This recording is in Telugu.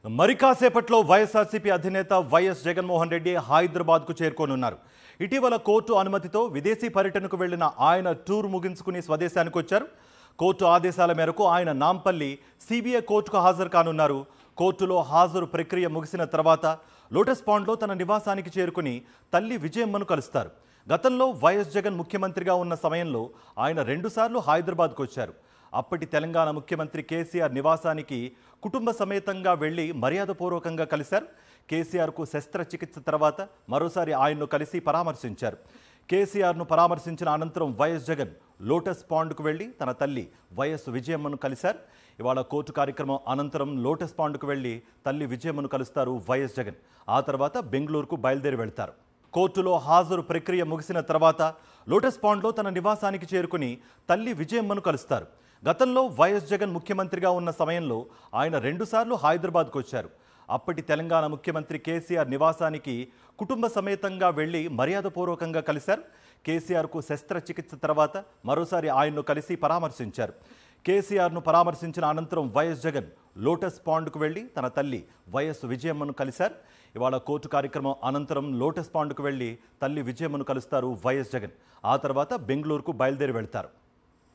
మరి కాసేపట్లో వైఎస్ఆర్సీపీ అధినేత వైఎస్ జగన్మోహన్ రెడ్డి హైదరాబాద్కు చేరుకోనున్నారు. ఇటీవల కోర్టు అనుమతితో విదేశీ పర్యటనకు వెళ్లిన ఆయన టూర్ ముగించుకుని స్వదేశానికి వచ్చారు. కోర్టు ఆదేశాల మేరకు ఆయన నాంపల్లి సిబిఐ కోర్టుకు హాజరు కానున్నారు. కోర్టులో హాజరు ప్రక్రియ ముగిసిన తర్వాత లోటస్ పాండ్లో తన నివాసానికి చేరుకుని తల్లి విజయమ్మను కలుస్తారు. గతంలో వైఎస్ జగన్ ముఖ్యమంత్రిగా ఉన్న సమయంలో ఆయన 2 సార్లు హైదరాబాద్కు వచ్చారు. అప్పటి తెలంగాణ ముఖ్యమంత్రి కేసీఆర్ నివాసానికి కుటుంబ సమేతంగా వెళ్లి మర్యాదపూర్వకంగా కలిశారు. కేసీఆర్కు శస్త్రచికిత్స తర్వాత మరోసారి ఆయన్ను కలిసి పరామర్శించారు. కేసీఆర్ను పరామర్శించిన అనంతరం వైఎస్ జగన్ లోటస్ పాండ్కు వెళ్లి తన తల్లి వైఎస్ విజయమ్మను కలిశారు. ఇవాళ కోర్టు కార్యక్రమం అనంతరం లోటస్ పాండ్కు వెళ్లి తల్లి విజయమ్మను కలుస్తారు వైఎస్ జగన్. ఆ తర్వాత బెంగళూరుకు బయలుదేరి వెళ్తారు. కోర్టులో హాజరు ప్రక్రియ ముగిసిన తర్వాత లోటస్ పాండ్లో తన నివాసానికి చేరుకుని తల్లి విజయమ్మను కలుస్తారు. గతంలో వైఎస్ జగన్ ముఖ్యమంత్రిగా ఉన్న సమయంలో ఆయన 2 సార్లు హైదరాబాద్కు వచ్చారు. అప్పటి తెలంగాణ ముఖ్యమంత్రి కేసీఆర్ నివాసానికి కుటుంబ సమేతంగా వెళ్లి మర్యాదపూర్వకంగా కలిశారు. కేసీఆర్కు శస్త్రచికిత్స తర్వాత మరోసారి ఆయన్ను కలిసి పరామర్శించారు. కేసీఆర్ను పరామర్శించిన అనంతరం వైఎస్ జగన్ లోటస్ పాండ్కు వెళ్లి తన తల్లి వైఎస్ విజయమ్మను కలిశారు. ఇవాళ కోర్టు కార్యక్రమం అనంతరం లోటస్ పాండ్కు వెళ్లి తల్లి విజయమ్మను కలుస్తారు వైఎస్ జగన్. ఆ తర్వాత బెంగళూరుకు బయలుదేరి వెళ్తారు.